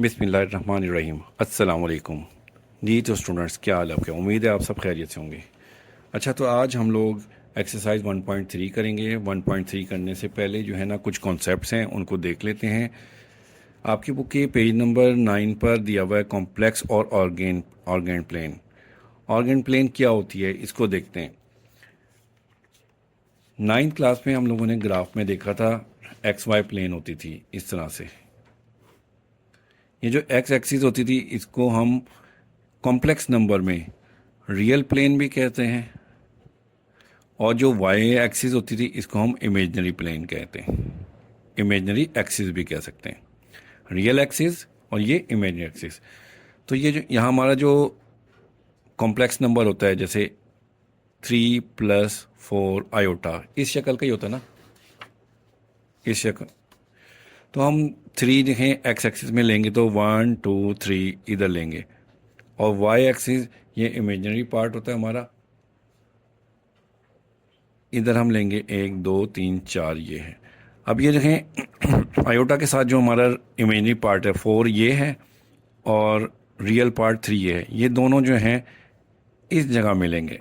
बिस्मिल्लाहिर्रहमानिर्रहीम। अस्सलाम वालेकुम जी। तो स्टूडेंट्स, क्या हाल है आपके? उम्मीद है आप सब खैरियत से होंगे। अच्छा, तो आज हम लोग एक्सरसाइज 1.3 करेंगे। 1.3 करने से पहले जो है ना, कुछ कॉन्सेप्ट्स हैं, उनको देख लेते हैं। आपकी बुक के पेज नंबर 9 पर दिया हुआ है कॉम्प्लेक्स और ऑर्गेन प्लेन। ऑर्गेन प्लेन क्या होती है, इसको देखते हैं। 9th क्लास में हम लोगों ने ग्राफ में देखा था, एक्स वाई प्लेन होती थी इस तरह से। ये जो एक्स एक्सिस होती थी, इसको हम कॉम्प्लेक्स नंबर में रियल प्लेन भी कहते हैं, और जो वाई एक्सिस होती थी, इसको हम इमेजनरी प्लेन कहते हैं। इमेजनरी एक्सिस भी कह सकते हैं, रियल एक्सिस और ये इमेजनरी एक्सिस। तो ये जो यहाँ हमारा जो कॉम्प्लेक्स नंबर होता है, जैसे 3+4 आयोटा, इस शक्ल का ही होता है ना, इस शक्ल। तो हम 3 देखें एक्स एक्सिस में लेंगे तो 1 2 3 इधर लेंगे, और वाई एक्सिस ये इमेजनरी पार्ट होता है हमारा, इधर हम लेंगे 1 2 3 4, ये है। अब ये देखें आयोटा के साथ जो हमारा इमेजनरी पार्ट है 4 ये है, और रियल पार्ट 3 ये है। ये दोनों जो हैं इस जगह मिलेंगे,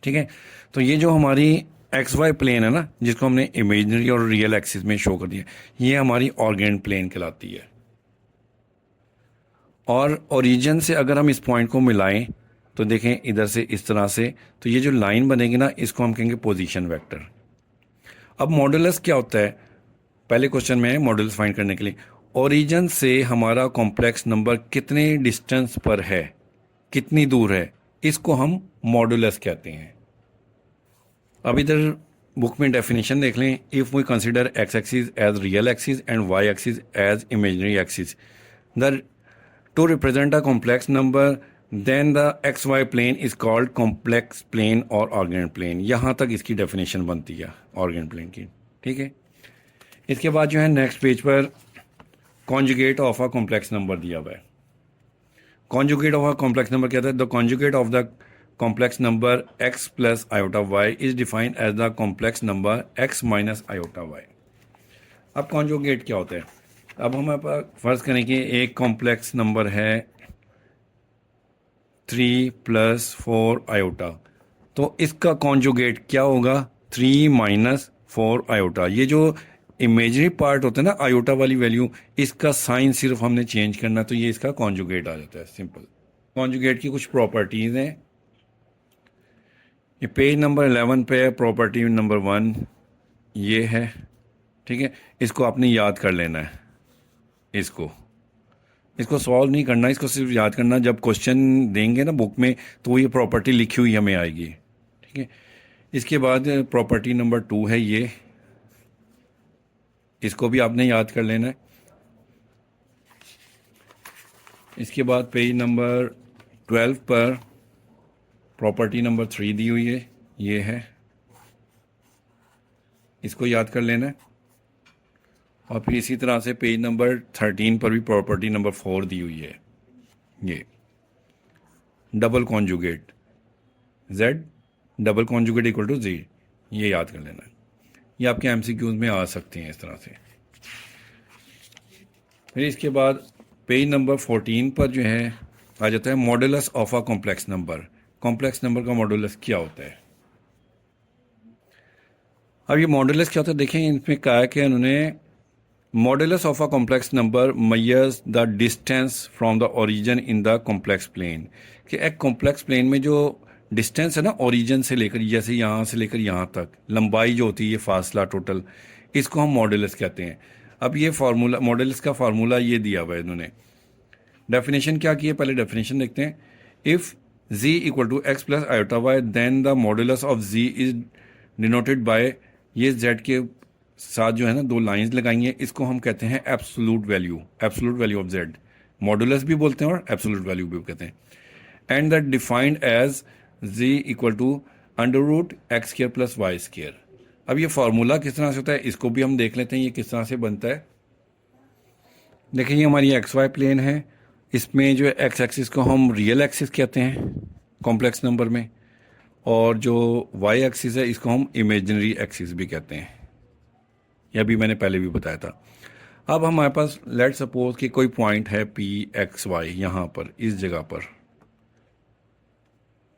ठीक है। तो ये जो हमारी एक्स वाई प्लेन है ना, जिसको हमने इमेजनरी और रियल एक्सिस में शो कर दिया, ये हमारी ऑर्गेन प्लेन कहलाती है। और ओरिजिन से अगर हम इस पॉइंट को मिलाएं तो देखें इधर से इस तरह से, तो ये जो लाइन बनेगी ना, इसको हम कहेंगे पोजीशन वेक्टर। अब मॉडुलस क्या होता है? पहले क्वेश्चन में मॉडुलस फाइंड करने के लिए ओरिजिन से हमारा कॉम्प्लेक्स नंबर कितने डिस्टेंस पर है, कितनी दूर है, इसको हम मॉडुलस कहते हैं। अब इधर बुक में डेफिनेशन देख लें। If we consider x axis as real axis and y axis as imaginary axis, the to represent a complex number, then the xy plane is called complex plane और organ plane. यहाँ तक इसकी definition बनती है organ plane की, ठीक है। इसके बाद जो है नेक्स्ट पेज पर conjugate of a complex number दिया हुआ है। Conjugate of a complex number क्या था? The conjugate of the complex number x plus iota y is defined as the complex number x minus iota y. अब conjugate क्या होता है? अब हम फर्ज करें कि एक कॉम्प्लेक्स नंबर है 3+4 आयोटा, तो इसका कॉन्जुगेट क्या होगा? 3-4 आयोटा। ये जो इमेजनरी पार्ट होता है ना, आयोटा वाली वैल्यू, इसका साइन सिर्फ हमने चेंज करना, तो ये इसका कॉन्जुगेट आ जाता है, सिंपल। कॉन्जुगेट की कुछ प्रॉपर्टीज हैं, ये पेज नंबर 11 पे है। प्रॉपर्टी नंबर 1 ये है, ठीक है। इसको आपने याद कर लेना है, इसको सॉल्व नहीं करना, इसको सिर्फ याद करना। जब क्वेश्चन देंगे ना बुक में, तो ये प्रॉपर्टी लिखी हुई हमें आएगी, ठीक है। इसके बाद प्रॉपर्टी नंबर 2 है ये, इसको भी आपने याद कर लेना है। इसके बाद पेज नंबर 12 पर प्रॉपर्टी नंबर 3 दी हुई है, ये है, इसको याद कर लेना है। और फिर इसी तरह से पेज नंबर 13 पर भी प्रॉपर्टी नंबर 4 दी हुई है, ये double conjugate z double conjugate equal to z, ये याद कर लेना है। ये आपके एमसीक्यूज में आ सकते हैं इस तरह से। फिर इसके बाद पेज नंबर 14 पर जो है आ जाता है modulus of a complex number. Complex number का मॉडुलस क्या होता है? अब ये मॉडुलस क्या होता है देखें, इसमें कहा है कि उन्होंने modulus of a complex number measures the distance from the origin in the complex plane. कि एक कॉम्प्लेक्स प्लेन में जो डिस्टेंस है ना, ओरिजिन से लेकर, जैसे यहाँ से लेकर यहाँ तक लंबाई जो होती है, ये फासला टोटल, इसको हम मॉडुलस कहते हैं। अब ये फार्मूला, मॉडुलस का फार्मूला ये दिया हुआ है इन्होंने। डेफिनेशन क्या की है, पहले डेफिनेशन देखते हैं। If z equal to x plus iota y, then the modulus of z is denoted by, ये z के साथ जो है ना 2 लाइंस लगाई हैं, इसको हम कहते हैं absolute value, absolute value of z। Modulus भी बोलते हैं और एब्सोलूट वैल्यू भी कहते हैं। And that defined as z equal to under root x square plus y square. अब ये फार्मूला किस तरह से होता है, इसको भी हम देख लेते हैं, ये किस तरह से बनता है। देखिए, ये हमारी एक्स वाई प्लेन है, इसमें जो एक्स एक्सिस को हम रियल एक्सिस कहते हैं कॉम्प्लेक्स नंबर में, और जो वाई एक्सिस है इसको हम इमेजिनरी एक्सिस भी कहते हैं। यह भी मैंने पहले भी बताया था। अब हमारे पास लेट सपोज कि कोई पॉइंट है पी एक्स वाई, यहाँ पर इस जगह पर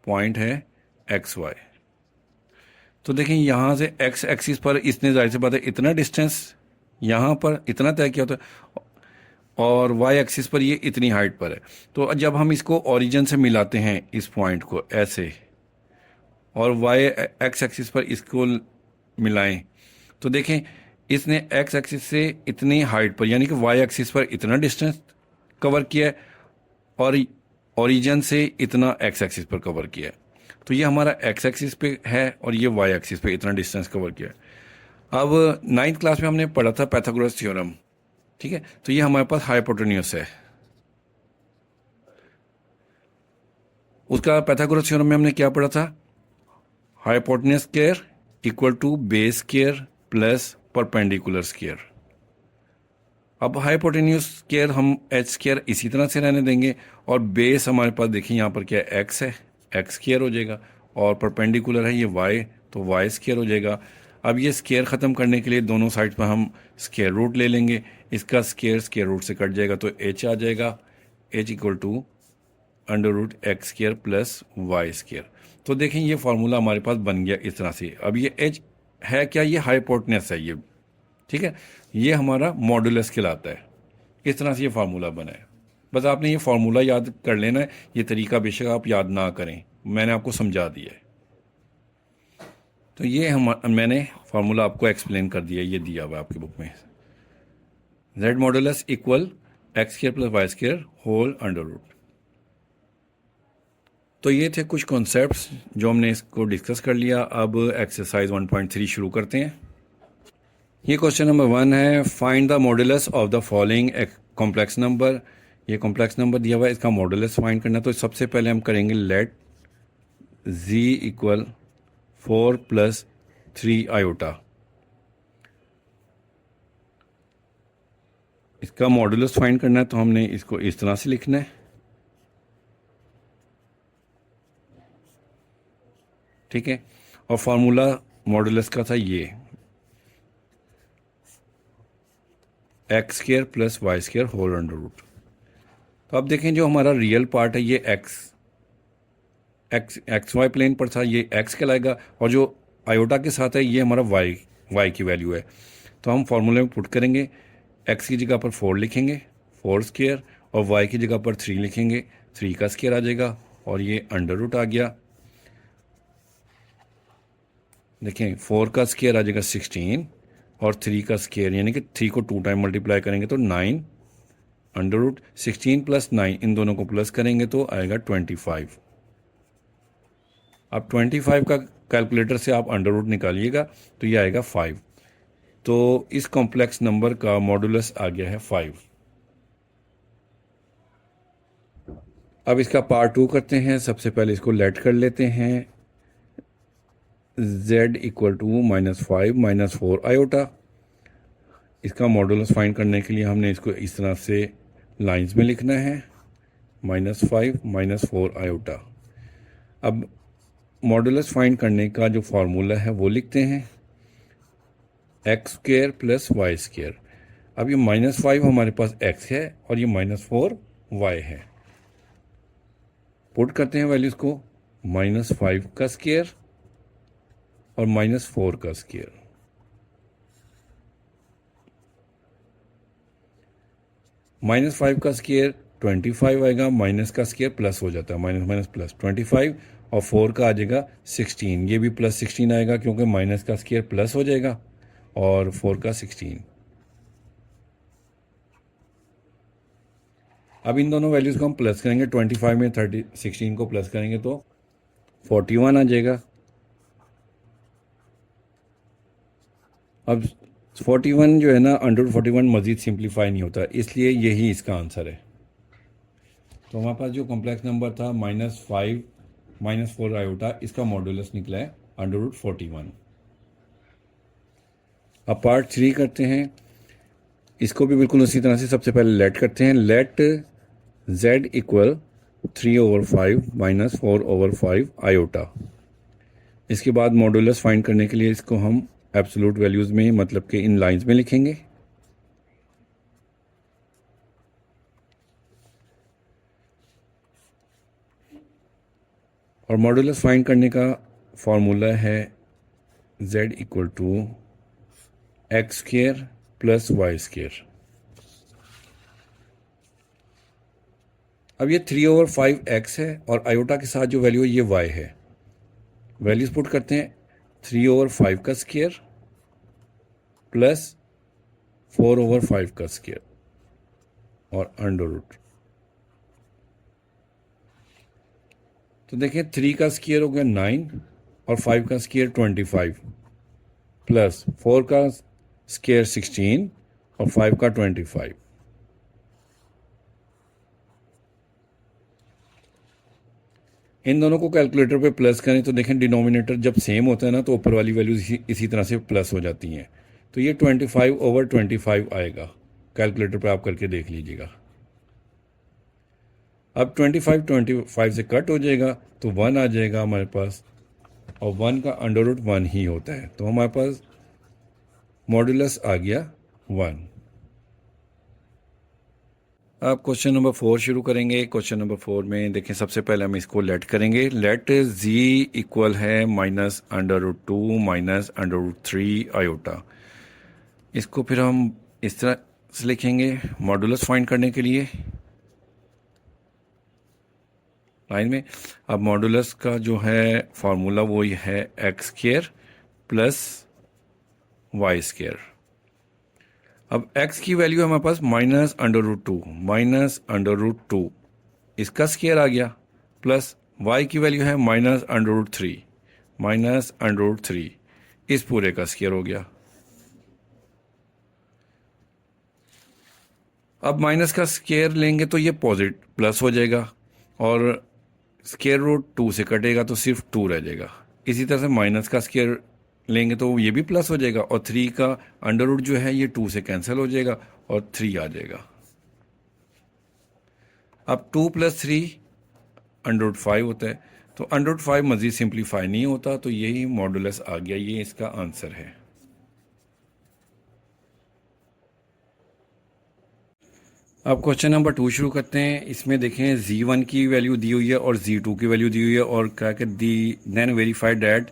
पॉइंट है एक्स वाई। तो देखें यहाँ से एक्स एक्सिस पर इसने जाहिर सी बात है इतना डिस्टेंस यहाँ पर इतना तय किया होता है, और वाई एक्सिस पर ये इतनी हाइट पर है। तो जब हम इसको ओरिजिन से मिलाते हैं इस पॉइंट को ऐसे, और वाई एक्स एक्सिस पर इसको मिलाएं, तो देखें इसने एक्स एक्सिस से इतनी हाइट पर यानी कि वाई एक्सिस पर इतना डिस्टेंस कवर किया है, और ओरिजिन से इतना एक्स एक्सिस पर कवर किया है। तो ये हमारा एक्स एक्सिस पे है और ये वाई एक्सिस पे इतना डिस्टेंस कवर किया है। अब 9th क्लास में हमने पढ़ा था पाइथागोरस थ्योरम, ठीक है। तो ये हमारे पास हाइपोटेन्यूस है। उसका पाइथागोरस थ्योरम में हमने क्या पढ़ा था? Hypotenuse square equal to base square plus perpendicular square. अब हाइपोटेन्यूस स्क्वायर हम एच स्क्वायर इसी तरह से रहने देंगे, और बेस हमारे पास देखिए यहाँ पर क्या है, एक्स है, एक्स स्क्वायर हो जाएगा, और परपेंडिकुलर है ये वाई, तो वाई स्क्वायर हो जाएगा। अब ये स्क्वायर ख़त्म करने के लिए दोनों साइड पर हम स्क्वायर रूट ले लेंगे, इसका स्क्वायर स्क्वायर रूट से कट जाएगा, तो एच आ जाएगा, h equal to under root x square plus y square. तो देखें ये फार्मूला हमारे पास बन गया इस तरह से। अब ये एच है क्या? ये हाइपोटेन्यूस है ये, ठीक है। ये हमारा मॉडुलस कहलाता है। इस तरह से ये फार्मूला बना है। बस आपने ये फार्मूला याद कर लेना है, ये तरीका बेशक आप याद ना करें, मैंने आपको समझा दिया है। तो ये मैंने फार्मूला आपको एक्सप्लेन कर दिया, ये दिया हुआ आपकी बुक में, z modulus equal x square plus y square whole under root. तो ये थे कुछ कॉन्सेप्ट्स जो हमने इसको डिस्कस कर लिया। अब एक्सरसाइज 1.3 शुरू करते हैं। ये क्वेश्चन नंबर 1 है, find the modulus of the following complex number. ये कॉम्प्लेक्स नंबर दिया हुआ है, इसका मॉडुलस फाइंड करना। तो सबसे पहले हम करेंगे लेट z इक्वल 4 + 3 आयोटा। इसका मॉडुलस फाइंड करना है, तो हमने इसको इस तरह से लिखना है, ठीक है। और फार्मूला मॉडुलस का था ये, x square plus y square whole under root. तो अब देखें जो हमारा रियल पार्ट है ये एक्स वाई प्लेन पर था, ये एक्स कहलाएगा, और जो आयोटा के साथ है ये हमारा वाई की वैल्यू है। तो हम फार्मूले में पुट करेंगे, एक्स की जगह पर 4 लिखेंगे, 4 स्क्वायर, और वाई की जगह पर 3 लिखेंगे, 3 का स्क्वायर आ जाएगा, और ये अंडर रूट आ गया। देखें 4 का स्क्वायर आ जाएगा 16, और 3 का स्क्वायर यानी कि 3 को 2 टाइम मल्टीप्लाई करेंगे तो 9 अंडर रूट 16 + 9, इन दोनों को प्लस करेंगे तो आएगा 25। अब 25 का कैलकुलेटर से आप अंडर रूट निकालिएगा तो ये आएगा 5। तो इस कॉम्प्लेक्स नंबर का मॉडुलस आ गया है 5। अब इसका पार्ट 2 करते हैं। सबसे पहले इसको लेट कर लेते हैं, z इक्वल टू -5 - 4 आयोटा। इसका मॉडुलस फाइंड करने के लिए हमने इसको इस तरह से लाइंस में लिखना है, -5 - 4 आयोटा। अब मॉडुलस फाइंड करने का जो फार्मूला है वो लिखते हैं, x square plus y square. अब ये -5 हमारे पास x है और ये -4 y है। पुट करते हैं वैल्यूज को, -5 का स्क्वायर और -4 का स्क्वायर। -5 का स्क्वायर 25 आएगा, माइनस का स्क्वायर प्लस हो जाता है, माइनस माइनस प्लस 25, और 4 का आ जाएगा 16। ये भी +16 आएगा क्योंकि माइनस का स्क्वायर प्लस हो जाएगा, और 4 का 16। अब इन दोनों वैल्यूज़ को हम प्लस करेंगे, 25 में 16 को प्लस करेंगे तो 41 आ जाएगा। अब 41 जो है ना, अंडर 41 मज़ीद सिंप्लीफाई नहीं होता, इसलिए यही इसका आंसर है। तो हमारे पास जो कॉम्प्लेक्स नंबर था -5 - 4 आयोटा, इसका मॉडुलस निकला है √41। अब पार्ट 3 करते हैं। इसको भी बिल्कुल उसी तरह से सबसे पहले लेट करते हैं, लेट z इक्वल 3/5 - 4/5 आयोटा। इसके बाद मॉडुलस फाइंड करने के लिए इसको हम एब्सोल्यूट वैल्यूज़ में, मतलब कि इन लाइंस में लिखेंगे, और मॉडुलस फाइंड करने का फॉर्मूला है z equal to x square plus y square. अब ये 3/5x है और आयोटा के साथ जो वैल्यू है ये y है। वैल्यूज पुट करते हैं, 3/5 का स्क्र प्लस 4/5 का स्क्र और अंडर रूट। तो देखें 3 का स्क्र हो गया 9 और 5 का स्क्र 25 प्लस 4 का स्क्र 16 और 5 का 25। इन दोनों को कैलकुलेटर पे प्लस करें तो देखें डिनोमिनेटर जब सेम होता है ना तो ऊपर वाली वैल्यूज इसी तरह से प्लस हो जाती हैं। तो ये 25/25 आएगा। कैलकुलेटर पे आप करके देख लीजिएगा। अब 25 से कट हो जाएगा तो 1 आ जाएगा हमारे पास, और 1 का अंडर रूट 1 ही होता है। तो हमारे पास मॉडुलस आ गया 1। अब क्वेश्चन नंबर 4 शुरू करेंगे। क्वेश्चन नंबर 4 में देखें, सबसे पहले हम इसको लेट करेंगे। लेट z इक्वल है -√2 -√3 आयोटा। इसको फिर हम इस तरह से लिखेंगे मॉडुलस फाइंड करने के लिए लाइन में। अब मॉडुलस का जो है फॉर्मूला वो ये है x square plus y square. अब x की वैल्यू है हमारे पास -√2 इसका स्क्वायर आ गया, प्लस y की वैल्यू है -√3 इस पूरे का स्क्वायर हो गया। अब माइनस का स्क्वायर लेंगे तो ये पॉजिटिव प्लस हो जाएगा और स्क्वायर रूट 2 से कटेगा तो सिर्फ 2 रह जाएगा। इसी तरह से माइनस का स्क्वायर लेंगे तो ये भी प्लस हो जाएगा और 3 का अंडर रूट जो है ये 2 से कैंसिल हो जाएगा और 3 आ जाएगा। अब 2 + 3 अंडर रूट 5 होता है, तो अंडर रूट 5 मजीद सिंप्लीफाई नहीं होता, तो यही मॉडुलस आ गया। ये इसका आंसर है। अब क्वेश्चन नंबर 2 शुरू करते हैं। इसमें देखें z1 की वैल्यू दी हुई है और z2 की वैल्यू दी हुई है और क्या कहते then verified that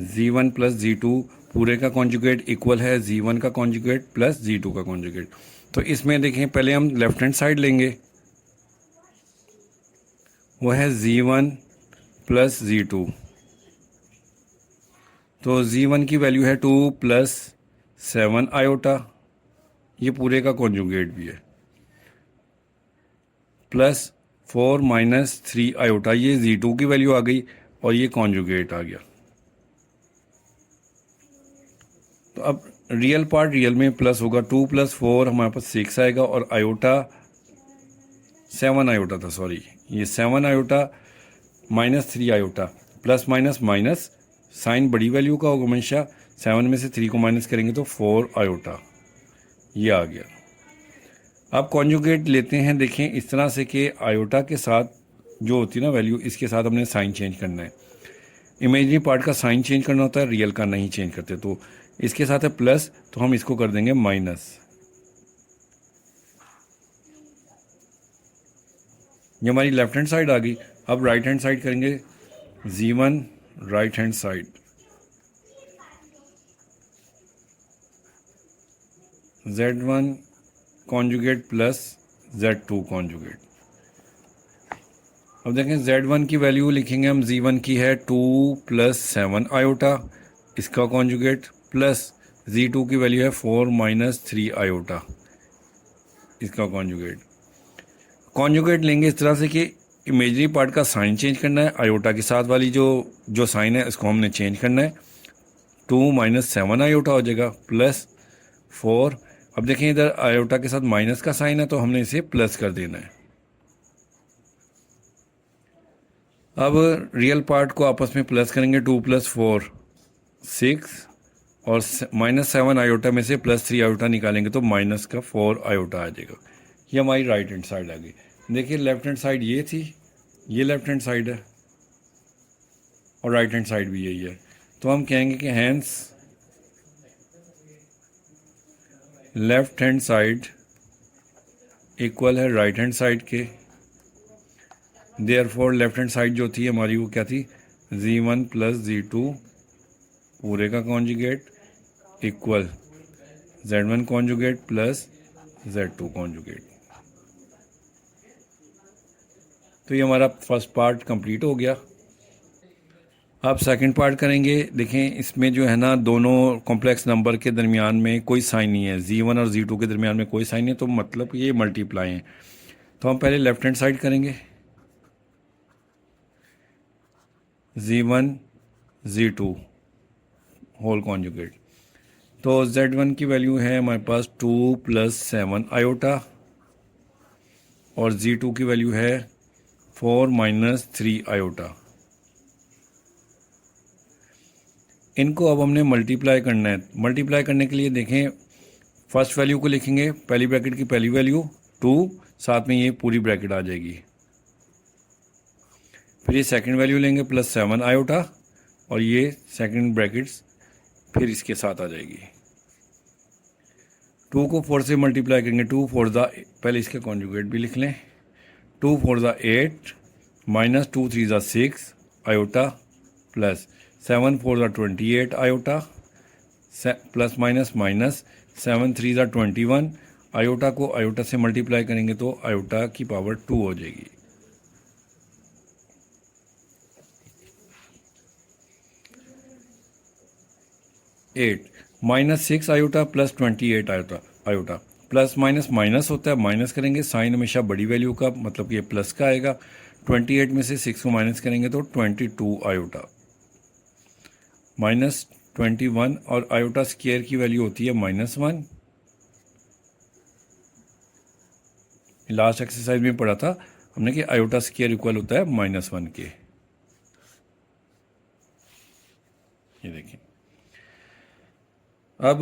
z1 + z2 पूरे का कॉन्जुगेट इक्वल है z1 का कॉन्जुगेट प्लस z2 का कॉन्जुगेट। तो इसमें देखें पहले हम लेफ्ट हैंड साइड लेंगे, वो है z1 + z2। तो z1 की वैल्यू है 2 + 7 आयोटा, ये पूरे का कॉन्जुगेट भी है, प्लस 4 - 3 आयोटा, ये z2 की वैल्यू आ गई और ये कॉन्जुगेट आ गया। तो अब रियल पार्ट रियल में प्लस होगा, 2 + 4 हमारे पास 6 आएगा और आयोटा 7 आयोटा था, सॉरी ये 7 iota -3 iota, plus minus minus sign बड़ी वैल्यू का होगा हमेशा। 7 में से 3 को माइनस करेंगे तो 4 आयोटा ये आ गया। अब कॉन्जुगेट लेते हैं, देखें इस तरह से कि आयोटा के साथ जो होती है ना वैल्यू, इसके साथ हमने साइन चेंज करना है। इमेजिनरी पार्ट का साइन चेंज करना होता है, रियल का नहीं चेंज करते। तो इसके साथ है प्लस, तो हम इसको कर देंगे माइनस। ये हमारी लेफ्ट हैंड साइड आ गई। अब राइट हैंड साइड करेंगे, z1 right hand side z1 conjugate plus z2 conjugate. अब देखें z1 की वैल्यू लिखेंगे हम, z1 की है 2 + 7 आयोटा इसका कॉन्जुगेट, प्लस z2 की वैल्यू है 4 - 3 आयोटा इसका कॉन्जुगेट। कॉन्जुगेट लेंगे इस तरह से कि इमेजरी पार्ट का साइन चेंज करना है, आयोटा के साथ वाली जो साइन है इसको हमने चेंज करना है। 2 - 7 आयोटा हो जाएगा प्लस 4। अब देखें इधर आयोटा के साथ माइनस का साइन है तो हमने इसे प्लस कर देना है। अब रियल पार्ट को आपस में प्लस करेंगे, 2 + 4 6 और -7 आयोटा में से +3 आयोटा निकालेंगे तो माइनस का 4 आयोटा आ जाएगा। ये हमारी राइट हैंड साइड आ गई। देखिए लेफ्ट हैंड साइड ये थी, ये लेफ्ट हैंड साइड है और राइट हैंड साइड भी यही है। तो हम कहेंगे कि hence left hand side equal है राइट हैंड साइड के। देयरफॉर लेफ्ट हैंड साइड जो थी हमारी वो क्या थी, Z1 प्लस Z2 पूरे का conjugate equal Z1 conjugate plus Z2 conjugate. तो ये हमारा फर्स्ट पार्ट कंप्लीट हो गया। अब सेकंड पार्ट करेंगे। देखें इसमें जो है ना दोनों कॉम्प्लेक्स नंबर के दरमियान में कोई साइन नहीं है, Z1 और Z2 के दरमियान में कोई साइन नहीं है, तो मतलब ये मल्टीप्लाई हैं। तो हम पहले लेफ्ट हैंड साइड करेंगे, Z1 Z2 होल कॉन्जुगेट। तो Z1 की वैल्यू है हमारे पास 2 प्लस 7 आयोटा और Z2 की वैल्यू है 4 माइनस 3 आयोटा। इनको अब हमने मल्टीप्लाई करना है। मल्टीप्लाई करने के लिए देखें फर्स्ट वैल्यू को लिखेंगे, पहली ब्रैकेट की पहली वैल्यू 2, साथ में ये पूरी ब्रैकेट आ जाएगी। फिर ये सेकंड वैल्यू लेंगे प्लस 7 आयोटा और ये सेकंड ब्रैकेट्स फिर इसके साथ आ जाएगी। 2 को 4 से मल्टीप्लाई करेंगे, 2 4 ज़ा, पहले इसके कॉन्जुगेट भी लिख लें, 2 4 ज़ा 8 माइनस 2 3 ज़ा 6 आयोटा प्लस 7 4 ज़ा 28 आयोटा प्लस माइनस माइनस 7 3 ज़ा 21। आयोटा को आयोटा से मल्टीप्लाई करेंगे तो आयोटा की पावर 2 हो जाएगी। Eight minus 6 iota plus 28 iota plus minus minus होता है, माइनस करेंगे साइन हमेशा बड़ी वैल्यू का, मतलब ये प्लस का आएगा। 28 में से 6 को माइनस करेंगे तो 22 आयोटा माइनस 21 और आयोटा स्क्वायर की वैल्यू होती है -1। लास्ट एक्सरसाइज में पढ़ा था हमने कि आयोटा स्क्वायर इक्वल होता है -1 के। ये देखिए अब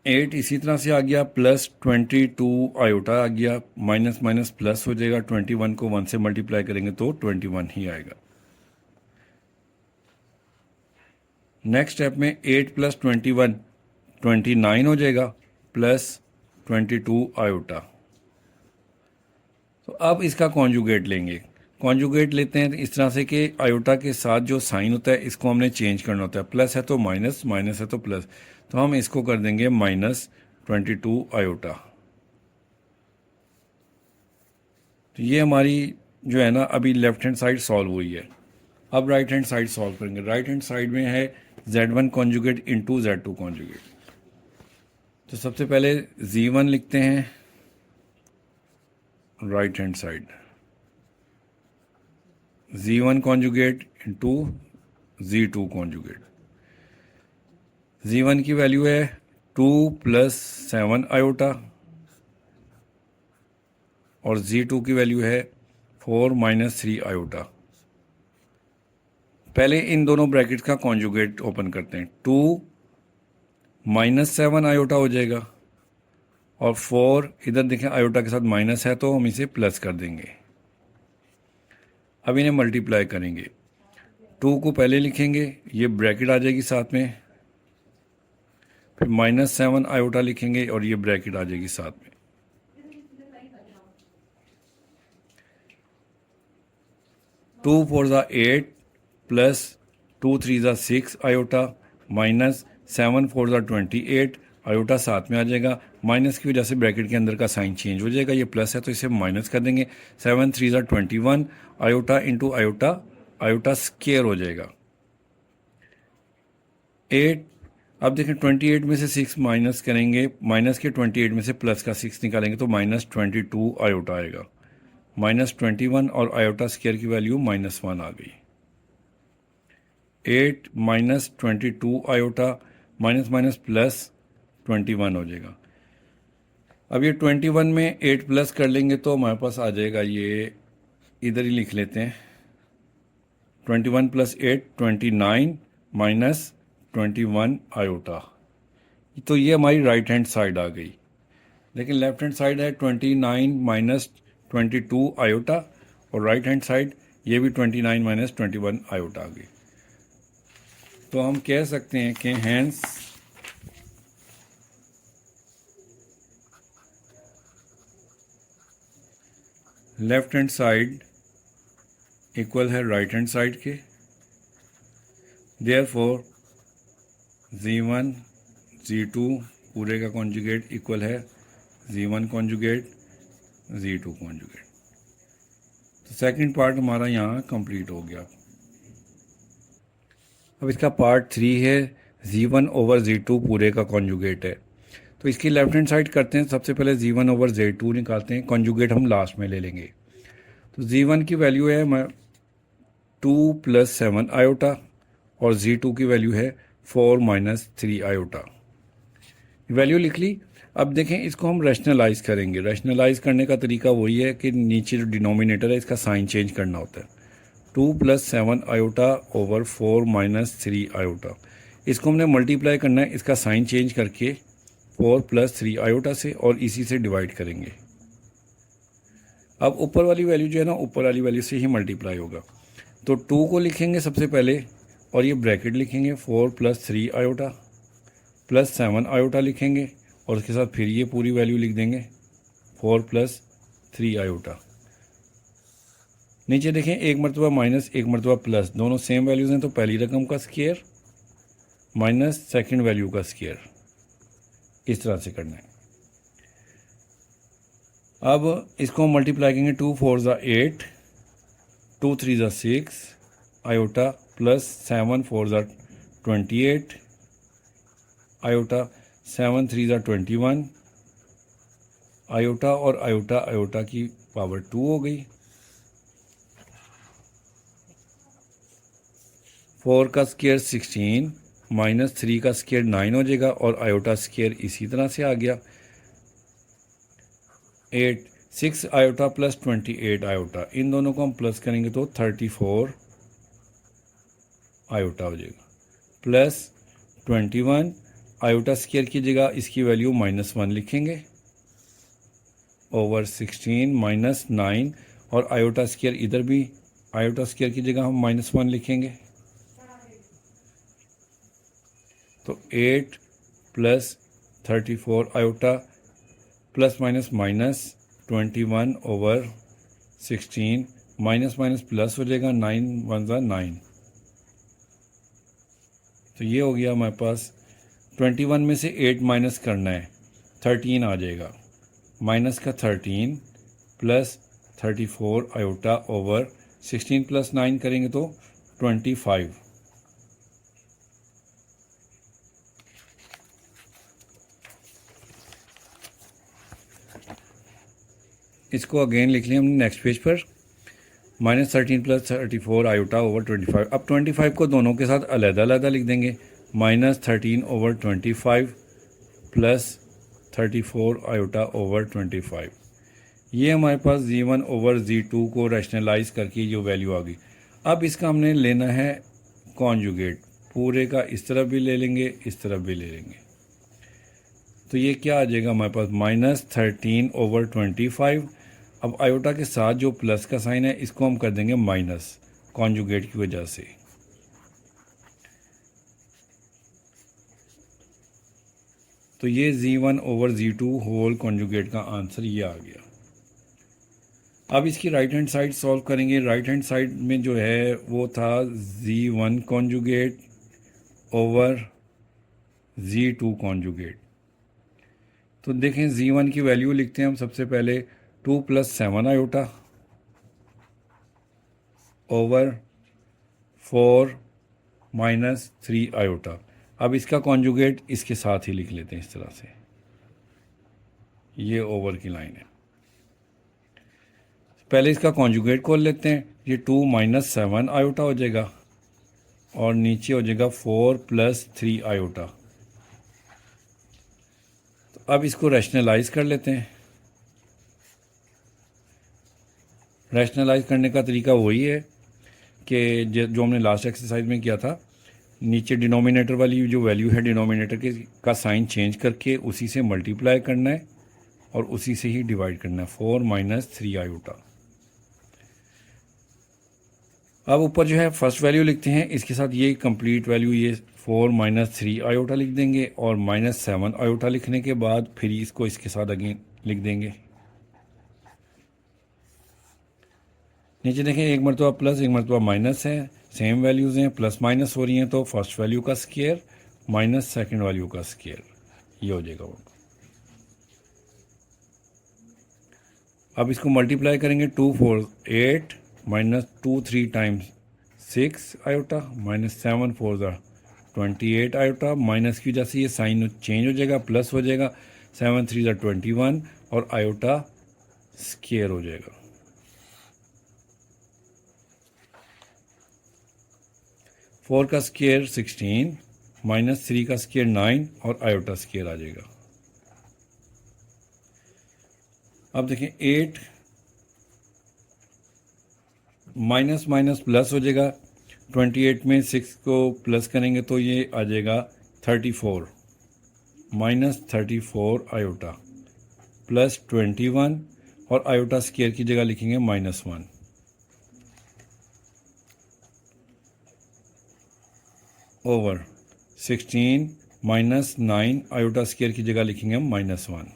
8 इसी तरह से आ गया, प्लस 22 आयोटा आ गया, माइनस माइनस प्लस हो जाएगा। 21 को 1 से मल्टीप्लाई करेंगे तो 21 ही आएगा। नेक्स्ट स्टेप में 8 प्लस 21 29 हो जाएगा प्लस 22 आयोटा। तो अब इसका कॉन्जुगेट लेंगे। कॉन्जुगेट लेते हैं इस तरह से कि आयोटा के साथ जो साइन होता है इसको हमने चेंज करना होता है। प्लस है तो माइनस, माइनस है तो प्लस, तो हम इसको कर देंगे -22 आयोटा। तो ये हमारी जो है ना अभी लेफ्ट हैंड साइड सॉल्व हुई है। अब राइट हैंड साइड सॉल्व करेंगे। राइट हैंड साइड में है Z1 conjugate into Z2 conjugate. तो सबसे पहले Z1 लिखते हैं right hand side, Z1 conjugate into Z2 conjugate. Z1 की वैल्यू है 2 प्लस 7 आयोटा और Z2 की वैल्यू है 4 माइनस 3 आयोटा। पहले इन दोनों ब्रैकेट का कॉन्जुगेट ओपन करते हैं। 2 माइनस 7 आयोटा हो जाएगा और 4 इधर देखें आयोटा के साथ माइनस है तो हम इसे प्लस कर देंगे। अब इन्हें मल्टीप्लाई करेंगे। 2 को पहले लिखेंगे, ये ब्रैकेट आ जाएगी साथ में, फिर -7 आयोटा लिखेंगे और ये ब्रैकेट आ जाएगी साथ में। टू 4 ज़ा 8 प्लस 2 3 ज़ा 6 आयोटा माइनस 7 4 ज़ा 28 आयोटा साथ में आ जाएगा। माइनस की वजह से ब्रैकेट के अंदर का साइन चेंज हो जाएगा, ये प्लस है तो इसे माइनस कर देंगे। 7 3 ज़ा 21 iota into iota, iota square हो जाएगा 8। अब देखें 28 में से 6 माइनस करेंगे, माइनस के 28 में से प्लस का 6 निकालेंगे तो -22 आयोटा आएगा। -21 और आयोटा स्क्वायर की वैल्यू -1 आ गई। 8 minus 22 iota minus minus plus 21 हो जाएगा। अब ये 21 में 8 प्लस कर लेंगे तो हमारे पास आ जाएगा, ये इधर ही लिख लेते हैं, 21 प्लस 8 29 माइनस 21 आयोटा। तो ये हमारी राइट हैंड साइड आ गई। लेकिन लेफ्ट हैंड साइड है 29 माइनस 22 आयोटा और राइट हैंड साइड ये भी 29 माइनस 21 आयोटा आ गई। तो हम कह सकते हैं कि hence left hand side equal है राइट हैंड साइड के, देयरफॉर Z1 Z2 पूरे का कॉन्जुगेट इक्वल है Z1 कॉन्जुगेट Z2 कॉन्जुगेट। तो सेकंड पार्ट हमारा यहाँ कंप्लीट हो गया। अब इसका पार्ट 3 है, Z1 ओवर Z2 पूरे का कॉन्जुगेट है। तो इसकी लेफ्ट हैंड साइड करते हैं। सबसे पहले Z1 ओवर Z2 निकालते हैं, कॉन्जुगेट हम लास्ट में ले लेंगे। तो Z1 की वैल्यू है 2 + 7 आयोटा और Z2 की वैल्यू है 4 - 3 आयोटा। वैल्यू लिख ली। अब देखें इसको हम रैशनलाइज करेंगे। रैशनलाइज करने का तरीका वही है कि नीचे जो डिनोमिनेटर है इसका साइन चेंज करना होता है। 2 + 7 आयोटा ओवर 4 - 3 आयोटा, इसको हमने मल्टीप्लाई करना है इसका साइन चेंज करके 4 + 3 आयोटा से, और इसी से डिवाइड करेंगे। अब ऊपर वाली वैल्यू जो है ना, ऊपर वाली वैल्यू से ही मल्टीप्लाई होगा। तो 2 को लिखेंगे सबसे पहले और ये ब्रैकेट लिखेंगे 4 + 3 आयोटा प्लस 7 आयोटा लिखेंगे, और उसके साथ फिर ये पूरी वैल्यू लिख देंगे 4 + 3 आयोटा। नीचे देखें एक मरतबा माइनस एक मरतबा प्लस, दोनों सेम वैल्यूज़ हैं, तो पहली रकम का स्क्वायर माइनस सेकंड वैल्यू का स्क्वायर, इस तरह से करना है। अब इसको हम मल्टीप्लाई करेंगे 2 × 4 = 8, 2 × 3 = 6 आयोटा प्लस 7 × 4 = 28 आयोटा, 7 × 3 = 21 आयोटा, और आयोटा आयोटा की पावर 2 हो गई। 4 का स्क्वायर 16 माइनस 3 का स्क्वायर 9 हो जाएगा, और आयोटा स्क्वायर इसी तरह से आ गया 8। 6 आयोटा प्लस 28 आयोटा, इन दोनों को हम प्लस करेंगे तो 34 आयोटा हो जाएगा, प्लस 21 आयोटा स्क्वायर की जगह इसकी वैल्यू -1 लिखेंगे ओवर 16 माइनस 9, और आयोटा स्क्वायर इधर भी आयोटा स्क्वायर की जगह हम -1 लिखेंगे। तो 8 + 34 iota plus minus minus 21 over 16, minus minus plus हो जाएगा, 9 × 1 = 9। तो ये हो गया हमारे पास। 21 में से 8 माइनस करना है, 13 आ जाएगा, माइनस का 13 प्लस 34 आयोटा ओवर 16 + 9 करेंगे तो 25। इसको अगेन लिख लिया हमने नेक्स्ट पेज पर, -13 + 34 आयोटा ओवर 25। अब 25 को दोनों के साथ अलग-अलग लिख देंगे, -13 ओवर 25 प्लस 34 आयोटा ओवर 25। ये हमारे पास Z1 ओवर Z2 को रैशनलाइज करके जो वैल्यू आ गई। अब इसका हमने लेना है कॉन्जुगेट, पूरे का इस तरफ भी ले लेंगे, इस तरफ भी ले लेंगे। तो ये क्या आ जाएगा हमारे पास, -13 ओवर 25। अब आयोटा के साथ जो प्लस का साइन है इसको हम कर देंगे माइनस, कॉन्जुगेट की वजह से। तो ये Z1 over Z2 whole conjugate का आंसर ये आ गया। अब इसकी राइट हैंड साइड सॉल्व करेंगे। राइट हैंड साइड में जो है वो था Z1 conjugate over Z2 conjugate. तो देखें Z1 की वैल्यू लिखते हैं हम सबसे पहले, 2 + 7 आयोटा ओवर 4 - 3 आयोटा। अब इसका कॉन्जुगेट इसके साथ ही लिख लेते हैं इस तरह से, ये ओवर की लाइन है। पहले इसका कॉन्जुगेट खोल लेते हैं, ये 2 - 7 आयोटा हो जाएगा, और नीचे हो जाएगा 4 + 3 आयोटा। तो अब इसको रैशनलाइज कर लेते हैं। रैशनलाइज करने का तरीका वही है कि जो हमने लास्ट एक्सरसाइज में किया था, नीचे डिनोमिनेटर वाली जो वैल्यू है डिनोमिनेटर के का साइन चेंज करके उसी से मल्टीप्लाई करना है और उसी से ही डिवाइड करना है, 4 - 3 आयोटा। अब ऊपर जो है फर्स्ट वैल्यू लिखते हैं, इसके साथ ये कंप्लीट वैल्यू ये 4 - 3 आयोटा लिख देंगे, और -7 आयोटा लिखने के बाद फिर इसको इसके साथ अगेन लिख देंगे। नीचे देखें एक मरतबा प्लस एक मरतबा माइनस है, सेम वैल्यूज़ हैं, प्लस माइनस हो रही हैं तो फर्स्ट वैल्यू का स्क्वायर माइनस सेकंड वैल्यू का स्क्वायर, ये हो जाएगा वो। अब इसको मल्टीप्लाई करेंगे, 2 4 8 minus 2 3 times 6 iota minus 7 4 28 iota, minus की वजह से ये साइन चेंज हो जाएगा, प्लस हो जाएगा, 7 3 21 और आयोटा स्क्वायर हो जाएगा। 4 का स्क्वायर 16 माइनस 3 का स्क्वायर 9 और आयोटा स्क्वायर आ जाएगा। अब देखें 8 माइनस माइनस प्लस हो जाएगा, 28 में 6 को प्लस करेंगे तो ये आ जाएगा 34 माइनस 34 आयोटा प्लस 21 और आयोटा स्क्वायर की जगह लिखेंगे -1 ओवर 16 माइनस 9 आयोटा स्क्वायर की जगह लिखेंगे हम -1।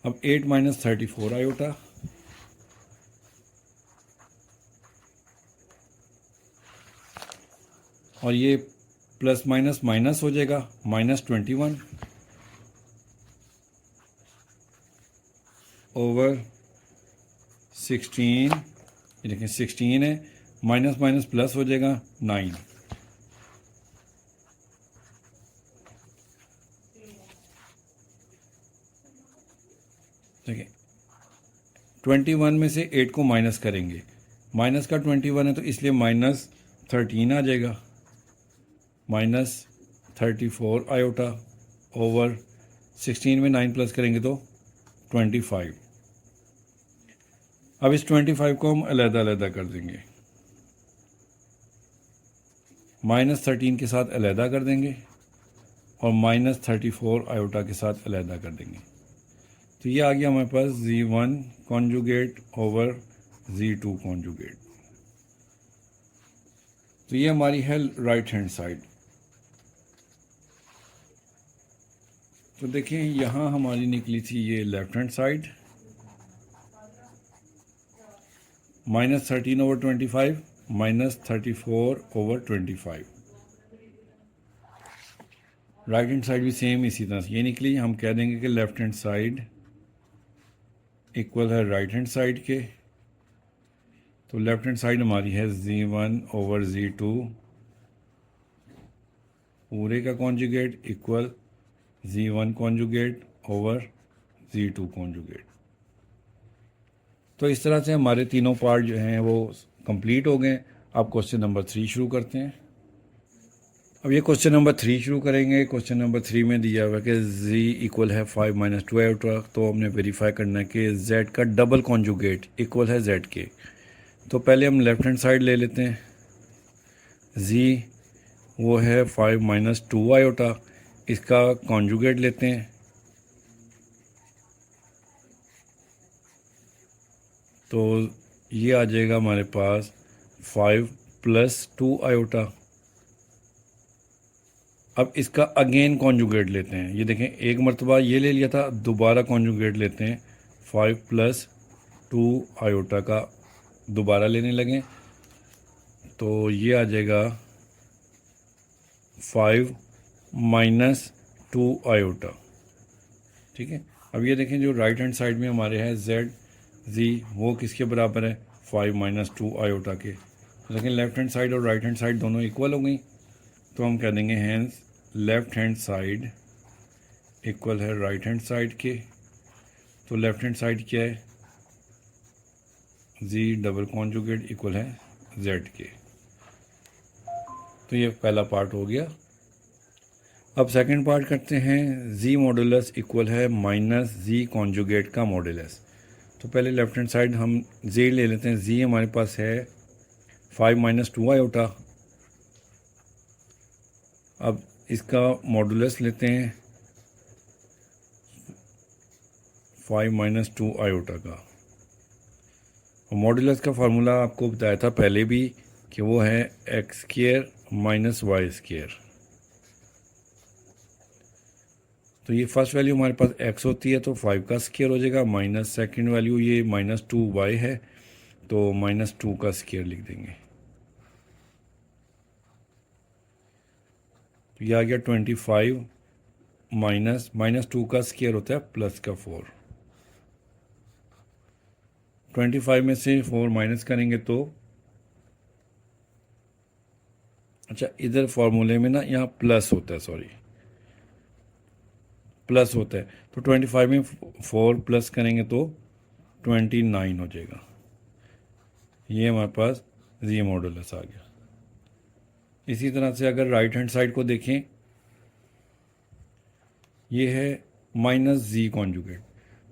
अब 8 माइनस 34 आयोटा और ये प्लस माइनस माइनस हो जाएगा, -21 ओवर 16, ये देखें 16 है, माइनस माइनस प्लस हो जाएगा 9। देखिए 21 में से 8 को माइनस करेंगे, माइनस का 21 है तो इसलिए -13 आ जाएगा, -34 आयोटा ओवर 16 में 9 प्लस करेंगे तो 25। अब इस 25 को हम अलग-अलग कर देंगे, -13 के साथ अलग कर देंगे और -34 आयोटा के साथ अलग कर देंगे। तो ये आ गया हमारे पास Z1 conjugate over Z2 conjugate. तो ये हमारी है राइट हैंड साइड। तो देखें यहाँ हमारी निकली थी ये left hand side, -13 over 25 -34 over 25। Right hand side भी सेम इसी तरह से ये निकली। हम कह देंगे कि लेफ्ट हैंड साइड इक्वल है राइट हैंड साइड के। तो लेफ्ट हैंड साइड हमारी है Z1 ओवर Z2 पूरे का conjugate equal Z1 conjugate over Z2 conjugate. तो इस तरह से हमारे तीनों पार्ट जो हैं वो कंप्लीट हो गए। अब क्वेश्चन नंबर 3 शुरू करते हैं। अब ये क्वेश्चन नंबर 3 शुरू करेंगे। क्वेश्चन नंबर 3 में दिया हुआ है कि z इक्वल है 5 - 2 आयोटा। तो हमने वेरीफाई करना है कि z का डबल कॉन्जुगेट इक्वल है z के। तो पहले हम लेफ्ट हैंड साइड ले लेते हैं। z वो है 5 - 2 आयोटा, इसका कॉन्जुगेट लेते हैं। तो ये आ जाएगा हमारे पास 5 + 2 आयोटा। अब इसका अगेन कॉन्जुगेट लेते हैं। ये देखें एक मरतबा ये ले लिया था, दोबारा कॉन्जुगेट लेते हैं। 5 + 2 आयोटा का दोबारा लेने लगे तो ये आ जाएगा 5 - 2 आयोटा। ठीक है। अब ये देखें जो राइट हैंड साइड में हमारे है z वो किसके बराबर है 5 - 2 आयोटा के। तो देखें लेफ्ट हैंड साइड और राइट हैंड साइड दोनों इक्वल हो गई। तो हम कह देंगे hence left hand side equal है राइट हैंड साइड के। तो लेफ्ट हैंड साइड क्या है z डबल कॉन्जुगेट इक्वल है z के। तो ये पहला पार्ट हो गया। अब सेकंड पार्ट करते हैं। z मॉडुलस इक्वल है -z कॉन्जुगेट का मॉडुलस। तो पहले लेफ्ट हैंड साइड हम z ले लेते हैं। z हमारे पास है 5 - 2 आयोटा। अब इसका मॉडुलस लेते हैं 5 - 2 आयोटा का। और मॉडुलस का फार्मूला आपको बताया था पहले भी कि वो है x² - y²। तो ये फर्स्ट वैल्यू हमारे पास x होती है तो 5 का स्क्वायर हो जाएगा, माइनस सेकंड वैल्यू ये -2y है तो -2 का स्क्वायर लिख देंगे। तो ये आ गया 25 -2 का स्क्वायर होता है प्लस का 4। 25 में से 4 माइनस करेंगे तो अच्छा, इधर फॉर्मूले में ना यहाँ प्लस होता है, सॉरी प्लस होता है, तो 25 में 4 प्लस करेंगे तो 29 हो जाएगा। ये हमारे पास जी मॉडुलस आ गया। इसी तरह से अगर राइट हैंड साइड को देखें, ये है -z कॉन्जुगेट।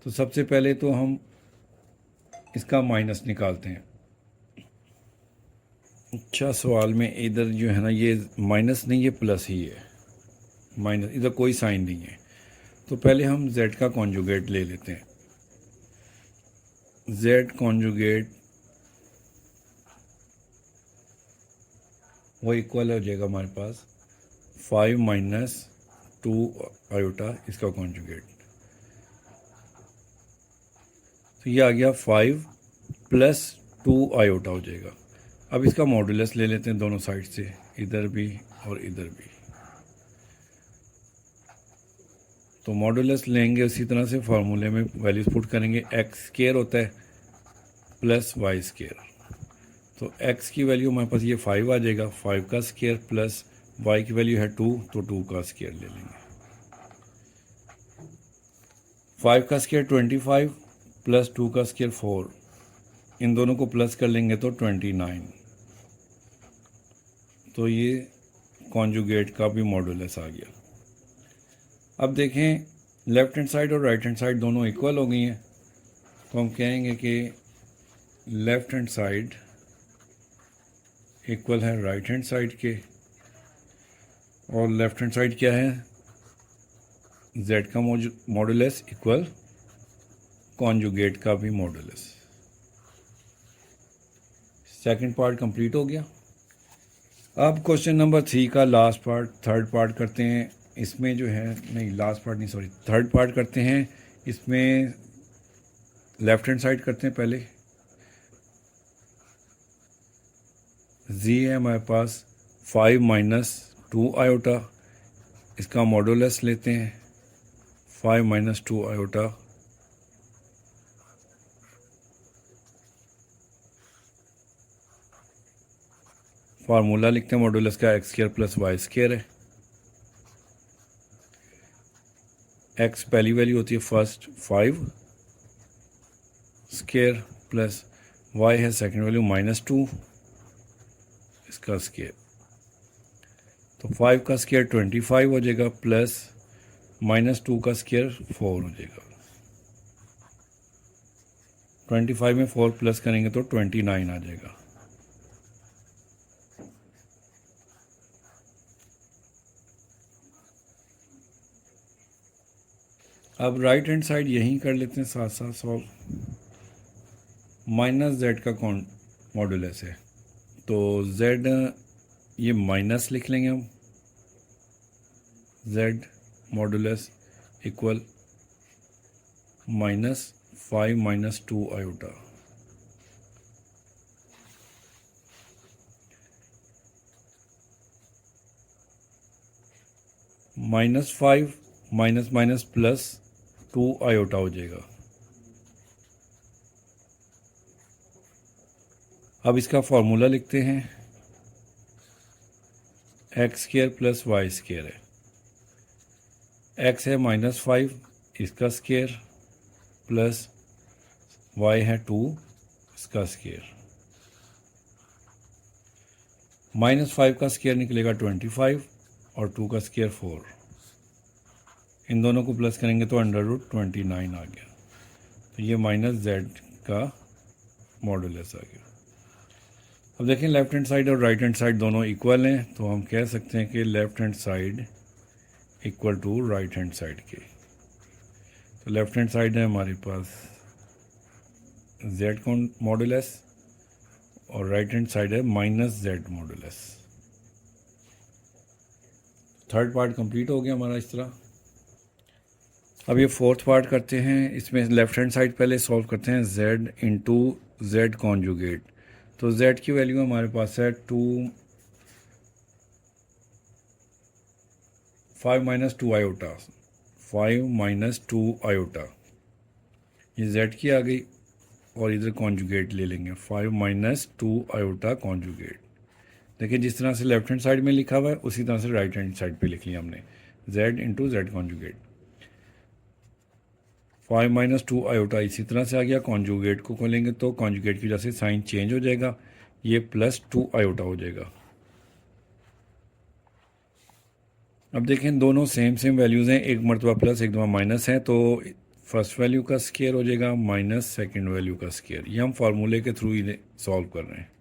तो सबसे पहले तो हम इसका माइनस निकालते हैं। अच्छा, सवाल में इधर जो है ना, ये माइनस नहीं, ये प्लस ही है, माइनस, इधर कोई साइन नहीं है। तो पहले हम z का कॉन्जुगेट ले लेते हैं। z कॉन्जुगेट वो इक्वल हो जाएगा हमारे पास 5 - 2 आयोटा, इसका कॉन्जुगेट। तो ये आ गया 5 + 2 आयोटा हो जाएगा। अब इसका मॉडुलस ले लेते हैं दोनों साइड से, इधर भी और इधर भी। तो मॉडुलस लेंगे, उसी तरह से फार्मूले में वैल्यूज पुट करेंगे। x² होता है प्लस y²। तो x की वैल्यू हमारे पास ये 5 आ जाएगा, 5 का स्क्वायर प्लस y की वैल्यू है 2, तो 2 का स्क्वायर ले लेंगे। 5 का स्क्वायर 25 प्लस 2 का स्क्वायर 4, इन दोनों को प्लस कर लेंगे तो 29। तो ये कॉन्जुगेट का भी मॉडुलस आ गया। अब देखें, लेफ्ट हैंड साइड और राइट हैंड साइड दोनों इक्वल हो गई हैं, तो हम कहेंगे कि लेफ्ट हैंड साइड इक्वल है राइट हैंड साइड के, और लेफ्ट हैंड साइड क्या है, z का मॉडुलस इक्वल कॉन्जुगेट का भी मॉडुलस। सेकंड पार्ट कंप्लीट हो गया। अब क्वेश्चन नंबर 3 का लास्ट पार्ट, थर्ड पार्ट करते हैं। इसमें जो है, नहीं लास्ट पार्ट नहीं, सॉरी थर्ड पार्ट करते हैं। इसमें लेफ्ट हैंड साइड करते हैं पहले। z है हमारे पास 5 - 2 आयोटा, इसका मॉडुलस लेते हैं 5 - 2 आयोटा। फार्मूला लिखते हैं मॉडुलस का, x² + y² है। x पहली वैल्यू होती है फर्स्ट 5 स्क्वायर प्लस y है सेकंड वैल्यू -2, इसका स्क्वायर। तो 5 का स्क्वायर 25 हो जाएगा प्लस -2 का स्क्वायर 4 हो जाएगा। 25 में 4 प्लस करेंगे तो 29 आ जाएगा। अब राइट हैंड साइड यहीं कर लेते हैं साथ साथ सॉल्व। -z का कौन मॉडुलस है, तो z ये माइनस लिख लेंगे हम, z modulus equal -5 - 2 iota. -5 minus plus 2 iota हो जाएगा। अब इसका फॉर्मूला लिखते हैं, x² + y² है। x है -5, इसका स्क्वायर प्लस y है 2, इसका स्क्वायर। -5 का स्क्वायर निकलेगा 25 और 2 का स्क्वायर 4, इन दोनों को प्लस करेंगे तो √29 आ गया। तो ये -z का मॉडुलस आ गया। अब देखें, लेफ्ट हैंड साइड और राइट हैंड साइड दोनों इक्वल हैं, तो हम कह सकते हैं कि left hand side equal to right hand side के। तो लेफ्ट हैंड साइड है हमारे पास z का मॉडुलस और राइट हैंड साइड है -z modulus. Third part complete हो गया हमारा इस तरह। अब ये फोर्थ पार्ट करते हैं। इसमें लेफ्ट हैंड साइड पहले सॉल्व करते हैं, z × z कॉन्जुगेट। तो z की वैल्यू हमारे पास है 5 माइनस 2 आयोटा, 5 माइनस 2 आयोटा, ये z की आ गई और इधर कॉन्जुगेट ले लेंगे 5 माइनस 2 आयोटा कॉन्जुगेट। देखिए जिस तरह से लेफ्ट हैंड साइड में लिखा हुआ है उसी तरह से राइट हैंड साइड पे लिख लिया हमने, z into Z conjugate. 5 minus 2 iota इसी तरह से आ गया, कॉन्जुगेट को खोलेंगे तो कॉन्जुगेट की वजह से साइन चेंज हो जाएगा, ये प्लस 2 आयोटा हो जाएगा। अब देखें दोनों सेम सेम वैल्यूज़ हैं, एक मरतबा प्लस एक दफ़ा माइनस है, तो फर्स्ट वैल्यू का स्केयर हो जाएगा माइनस सेकंड वैल्यू का स्केयर। ये हम फार्मूले के थ्रू ही सॉल्व कर रहे हैं।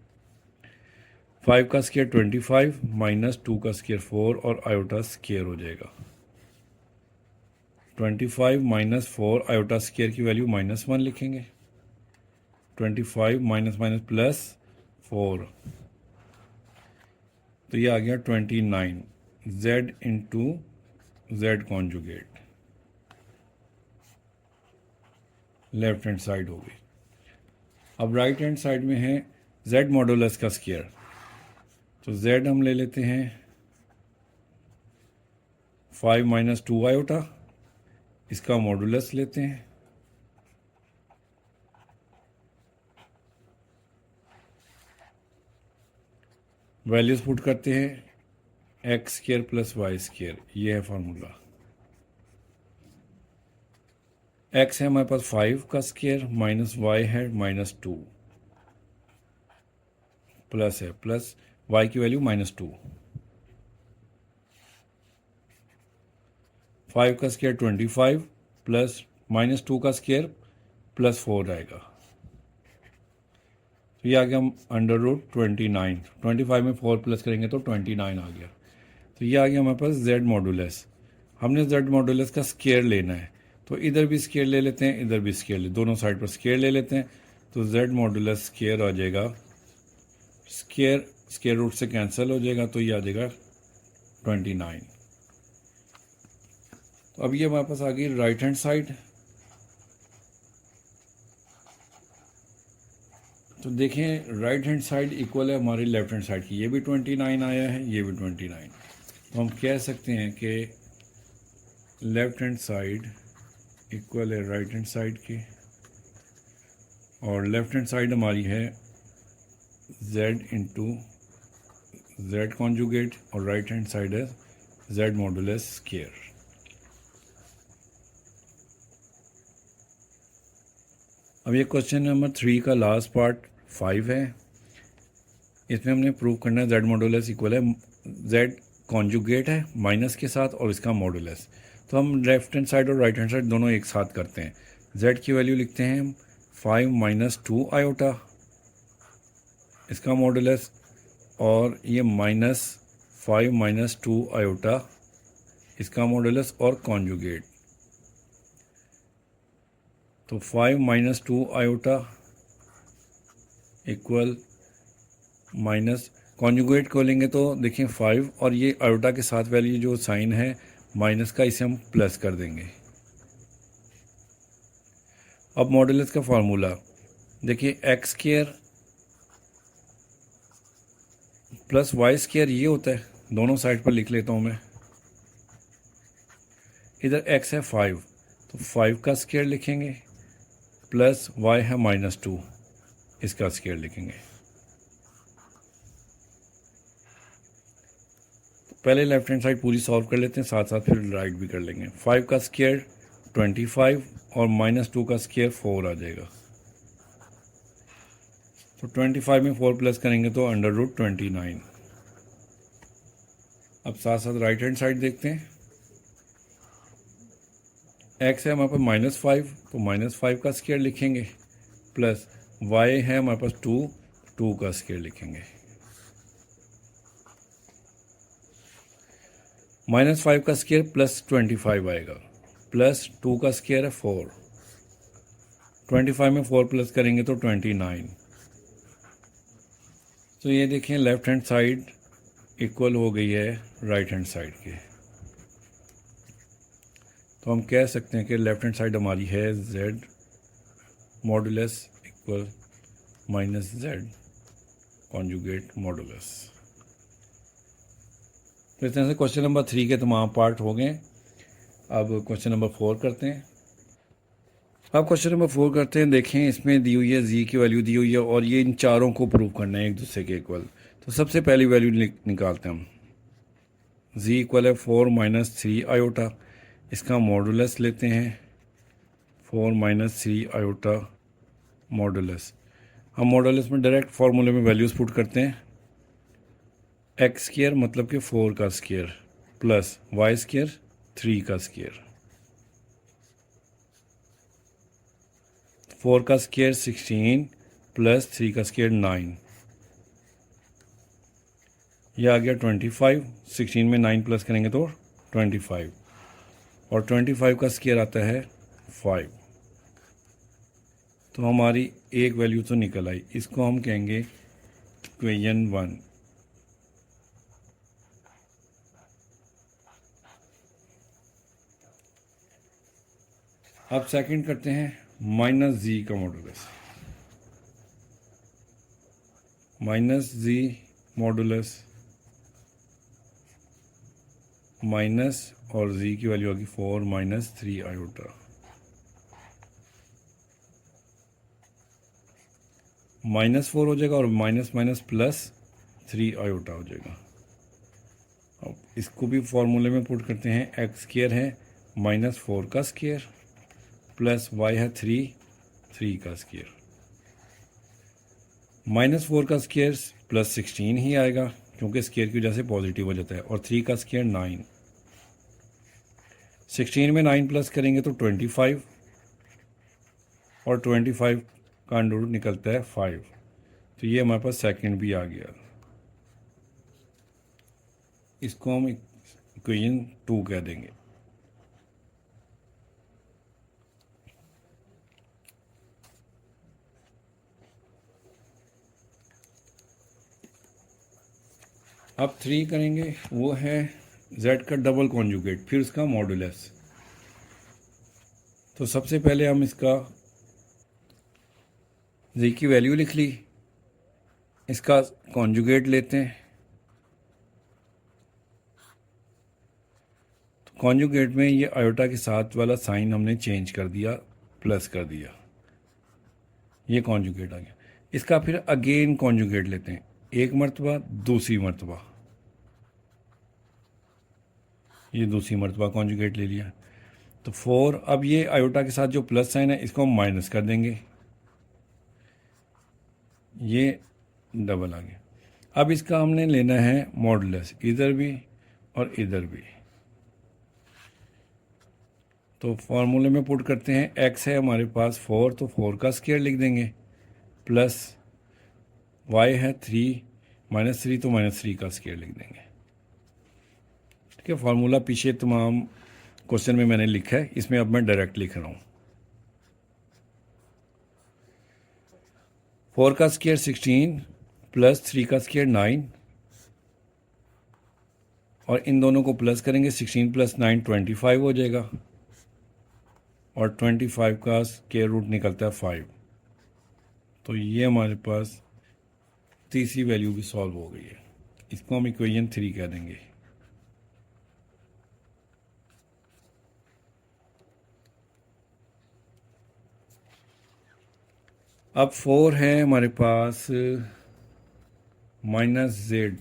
5 का स्केयर 25 माइनस 2 का स्केयर 4 और आयोटा स्केयर हो जाएगा। 25 माइनस 4 आयोटा स्केयर की वैल्यू -1 लिखेंगे। 25 माइनस माइनस प्लस 4, तो ये आ गया 29 z into Z conjugate, left hand side हो गई। अब राइट हैंड साइड में है z मॉडुलस का स्केयर, तो z हम ले लेते हैं 5 माइनस 2 आयोटा, इसका मॉडुलस लेते हैं, वैल्यूज पुट करते हैं x square plus y square, ये है फार्मूला। एक्स है हमारे पास 5 का स्केयर माइनस वाई है -2, प्लस है प्लस वाई की वैल्यू -2, 5 का स्केयर 25 प्लस -2 का स्केयर प्लस 4 आएगा, तो ये आ गया √29, 25 में 4 प्लस करेंगे तो 29 आ गया। तो ये आ गया हमारे पास z मॉडुलस। हमने z मॉडुलस का स्केयर लेना है, तो इधर भी स्केयर ले लेते हैं, इधर भी स्केयर दोनों साइड पर स्केयर ले लेते हैं, तो z मॉडुलस स्केयर आ जाएगा, स्केयर रूट से कैंसिल हो जाएगा, तो ये आ जाएगा 29। तो अब ये हमारे पास आ गई राइट हैंड साइड। तो देखें राइट हैंड साइड इक्वल है हमारी लेफ्ट हैंड साइड की, ये भी 29 आया है, ये भी 29, तो हम कह सकते हैं कि लेफ्ट हैंड साइड इक्वल है राइट हैंड साइड के, और लेफ्ट हैंड साइड हमारी है z इंटू जेड कॉन्जुगेट और राइट हैंड साइड है z मॉडुलस स्केयर। अब ये क्वेश्चन नंबर 3 का लास्ट पार्ट 5 है, इसमें हमने प्रूव करना है z मॉडुलस इक्वल है z कॉन्जुगेट है माइनस के साथ और इसका मॉडुलस। तो हम लेफ्ट हैंड साइड और राइट हैंड साइड दोनों एक साथ करते हैं। z की वैल्यू लिखते हैं 5 माइनस 2 आयोटा, इसका मॉडुलस, और ये -5 माइनस 2 आयोटा, इसका मॉडुलस और कॉन्जुगेट। तो 5 minus 2 iota equal minus conjugate को लेंगे तो देखिए 5 और ये आयोटा के साथ वैल्यू जो साइन है माइनस का, इसे हम प्लस कर देंगे। अब मॉडुलस का फार्मूला देखिए, x square plus y square ये होता है, दोनों साइड पर लिख लेता हूँ मैं। इधर एक्स है 5, तो 5 का स्केयर लिखेंगे, प्लस वाई है -2, इसका स्केयर लिखेंगे। तो पहले लेफ्ट हैंड साइड पूरी सॉल्व कर लेते हैं, साथ साथ फिर राइट भी कर लेंगे। 5 का स्केयर 25 और -2 का स्केयर 4 आ जाएगा, तो 25 में 4 प्लस करेंगे तो √29। अब साथ साथ राइट हैंड साइड देखते हैं। एक्स है हमारे पास -5, तो -5 का स्केयर लिखेंगे, प्लस वाई है हमारे पास 2 का स्केयर लिखेंगे। -5 का स्केयर प्लस 25 आएगा, प्लस 2 का स्केयर है 4, 25 में 4 प्लस करेंगे तो 29। तो ये देखें लेफ्ट हैंड साइड इक्वल हो गई है राइट हैंड साइड के, तो हम कह सकते हैं कि लेफ्ट हैंड साइड हमारी है z modulus equal minus Z conjugate modulus. तो इस तरह से क्वेश्चन नंबर 3 के तमाम पार्ट हो गए। अब क्वेश्चन नंबर 4 करते हैं। अब क्वेश्चन नंबर 4 करते हैं। देखें, इसमें दी हुई है जी की वैल्यू दी हुई है और ये इन चारों को प्रूव करना है एक दूसरे के इक्वल। तो सबसे पहली वैल्यू निकालते हैं हम। जी इक्वल है 4 माइनस 3 आयोटा। इसका मॉडुलस लेते हैं 4 माइनस 3 आयोटा मॉडुलस। हम मॉडुलस में डायरेक्ट फार्मूले में वैल्यूज पुट करते हैं। एक्स स्क्र मतलब कि 4 का स्क्र प्लस वाई स्क्र 3 का स्क्र। 4 का स्क्र 16 प्लस 3 का स्क्र 9। यह आ गया 25। 16 में 9 प्लस करेंगे तो 25 और 25 का स्क्र आता है 5। तो हमारी एक वैल्यू तो निकल आई। इसको हम कहेंगे इक्वेशन 1। अब सेकंड करते हैं माइनस जी का मॉडुलस। माइनस जी मॉडुलस माइनस और जी की वैल्यू होगी 4 माइनस 3 आयोटा। -4 हो जाएगा और माइनस माइनस प्लस 3 आयोटा हो जाएगा। अब इसको भी फॉर्मूले में पुट करते हैं। एक्स स्क्र है -4 का स्क्र प्लस वाई है 3 का स्क्र। -4 का स्क्र प्लस 16 ही आएगा क्योंकि स्क्र की वजह से पॉजिटिव हो जाता है और 3 का स्क्र 9। 16 में 9 प्लस करेंगे तो 25 और 25 का अंडर रूट निकलता है 5। तो ये हमारे पास सेकंड भी आ गया। इसको हम इक्वेशन 2 कह देंगे। अब 3 करेंगे, वो है z का डबल कॉन्जुगेट फिर उसका मॉडुलस। तो सबसे पहले हम इसका z की वैल्यू लिख ली, इसका कॉन्जुगेट लेते हैं। तो कॉन्जुगेट में ये आयोटा के साथ वाला साइन हमने चेंज कर दिया, प्लस कर दिया, ये कॉन्जुगेट आ गया। इसका फिर अगेन कॉन्जुगेट लेते हैं, एक मरतबा दूसरी मरतबा, ये दूसरी मरतबा कॉन्जुगेट ले लिया। तो 4, अब ये आयोटा के साथ जो प्लस साइन है इसको हम माइनस कर देंगे, ये डबल आ गया। अब इसका हमने लेना है मॉडुलस, इधर भी और इधर भी। तो फॉर्मूले में पुट करते हैं। एक्स है हमारे पास 4, तो 4 का स्क्वायर लिख देंगे प्लस वाई है 3 -3, तो -3 का स्क्वायर लिख देंगे। ठीक है, फार्मूला पीछे तमाम क्वेश्चन में मैंने लिखा है, इसमें अब मैं डायरेक्ट लिख रहा हूँ। 4 का स्क्वायर 16 प्लस 3 का स्क्वायर 9 और इन दोनों को प्लस करेंगे। 16 प्लस 9 25 हो जाएगा और 25 का स्क्वायर रूट निकलता है 5। तो ये हमारे पास तीसरी वैल्यू भी सॉल्व हो गई है। इसको हम इक्वेशन 3 कह देंगे। अब 4 है हमारे पास -z,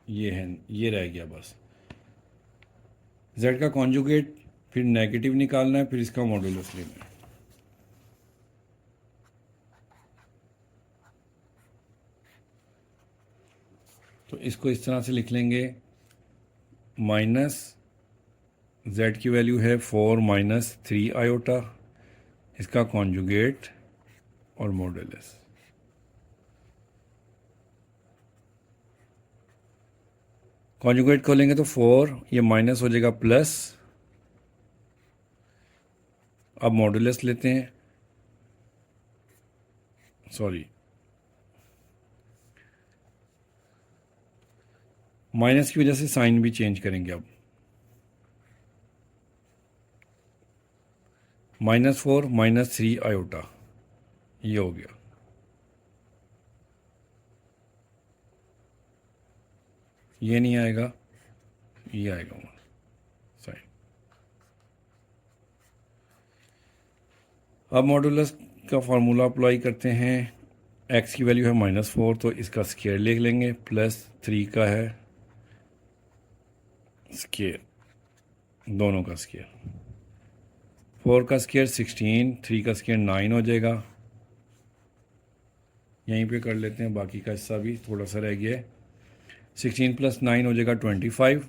ये है, ये रह गया बस। z का कॉन्जुगेट फिर नेगेटिव निकालना है, फिर इसका मॉडुलस लेना है। तो इसको इस तरह से लिख लेंगे, माइनस z की वैल्यू है 4 माइनस 3 आयोटा, इसका कॉन्जुगेट और मॉडुलस। कॉन्जुगेट खोलेंगे तो 4, ये माइनस हो जाएगा प्लस। अब मॉडुलस लेते हैं, सॉरी माइनस की वजह से साइन भी चेंज करेंगे। अब -4 -3 आयोटा, ये हो गया। ये नहीं आएगा, ये आएगा साइन। अब मॉडुलस का फार्मूला अप्लाई करते हैं। एक्स की वैल्यू है -4, तो इसका स्क्वायर लिख लेंगे, +3 का है स्क्वायर, दोनों का स्क्वायर। 4 का स्क्वायर 16, 3 का स्क्वायर 9 हो जाएगा। यहीं पे कर लेते हैं, बाकी का हिस्सा भी थोड़ा सा रह गया है। 16 + 9 हो जाएगा 25,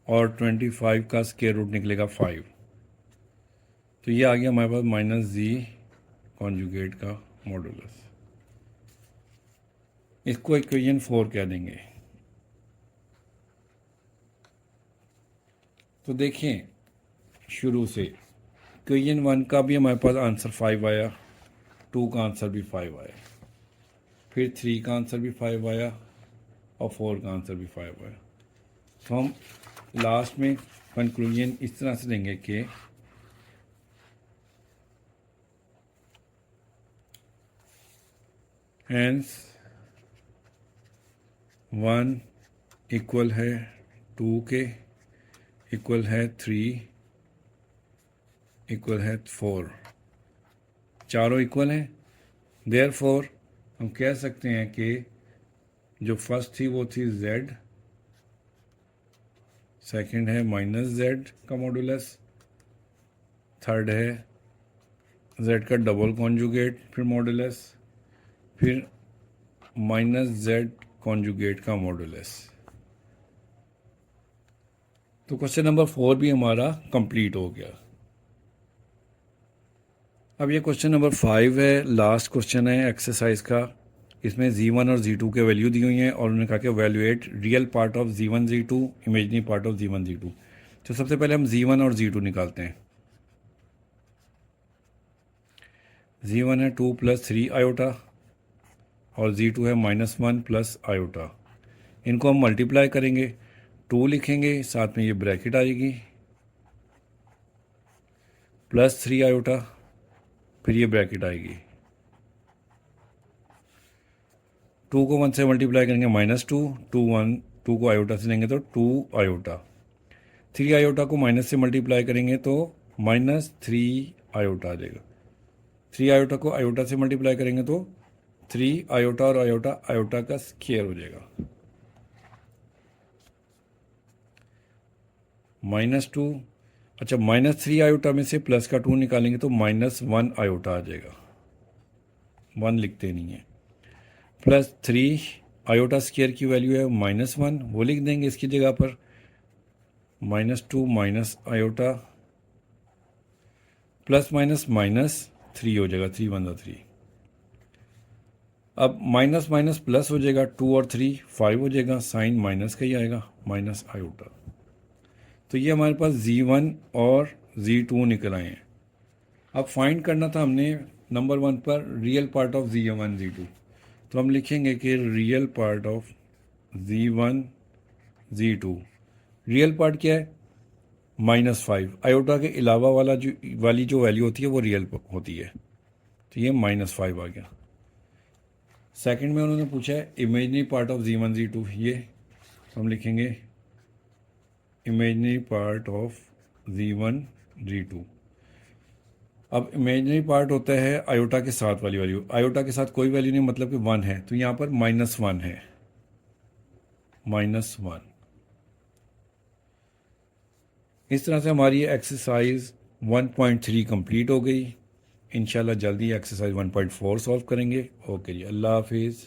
और 25 का स्क्वायर रूट निकलेगा 5। तो ये आ गया हमारे पास -z कॉन्जुगेट का मॉडुलस। इसको इक्वेशन 4 कह देंगे। तो देखें शुरू से इक्वेशन 1 का भी हमारे पास आंसर 5 आया, 2 का आंसर भी 5 आया, फिर 3 का आंसर भी 5 आया, और 4 का आंसर भी 5 आया। तो हम लास्ट में कंक्लूजन इस तरह से देंगे कि हैंस 1 इक्वल है 2 के, इक्वल है 3, इक्वल है 4, चारों इक्वल हैं। देयरफॉर हम कह सकते हैं कि जो फर्स्ट थी वो थी z, सेकंड है -z का मॉडुलस, थर्ड है z का डबल कॉन्जुगेट, फिर मॉडुलस, फिर -z कॉन्जुगेट का मॉडुलस। तो क्वेश्चन नंबर 4 भी हमारा कंप्लीट हो गया। अब ये क्वेश्चन नंबर 5 है, लास्ट क्वेश्चन है एक्सरसाइज का। इसमें z1 और z2 के वैल्यू दी हुई हैं, और उन्होंने कहा कि valuate real part of z1 z2, imaginary part of z1 z2। तो सबसे पहले हम z1 और z2 निकालते हैं। z1 है 2 + 3 आयोटा, और z2 है -1 + आयोटा। इनको हम मल्टीप्लाई करेंगे, 2 लिखेंगे, साथ में ये ब्रैकेट आएगी, +3 आयोटा, फिर ये ब्रैकेट आएगी। 2 को 1 से मल्टीप्लाई करेंगे -2, 2 को आयोटा से लेंगे तो 2 आयोटा। 3 आयोटा को माइनस से मल्टीप्लाई करेंगे तो -3 आयोटा आ जाएगा। 3 आयोटा को आयोटा से मल्टीप्लाई करेंगे तो 3 आयोटा, और आयोटा आयोटा का स्क्वायर हो जाएगा। -2, अच्छा -3 आयोटा में से प्लस का 2 निकालेंगे तो -1 आयोटा आ जाएगा, 1 लिखते नहीं है। +3 आयोटा स्क्वायर की वैल्यू है -1, वो लिख देंगे इसकी जगह पर, -2 - आयोटा, प्लस माइनस -3 हो जाएगा, 3 × 3। अब माइनस माइनस प्लस हो जाएगा, 2 और 3 5 हो जाएगा, साइन माइनस का ही आएगा, माइनस आयोटा। तो ये हमारे पास z1 और z2 निकल आए हैं। अब फाइंड करना था हमने नंबर 1 पर real part of z1 z2। तो हम लिखेंगे कि real part of z1 z2, real part क्या है, -5। आयोटा के अलावा वाली जो वैल्यू होती है वो रियल होती है, तो ये -5 आ गया। सेकंड में उन्होंने पूछा है imaginary part of z1 z2, ये हम लिखेंगे imaginary part of z1 z2। अब इमेजनरी पार्ट होता है आयोटा के साथ वाली वैल्यू, आयोटा के साथ कोई वैल्यू नहीं, मतलब कि 1 है, तो यहाँ पर -1 है, -1। इस तरह से हमारी एक्सरसाइज 1.3 कंप्लीट हो गई। इंशाल्लाह जल्दी एक्सरसाइज 1.4 सॉल्व करेंगे। ओके जी, अल्लाह हाफिज़।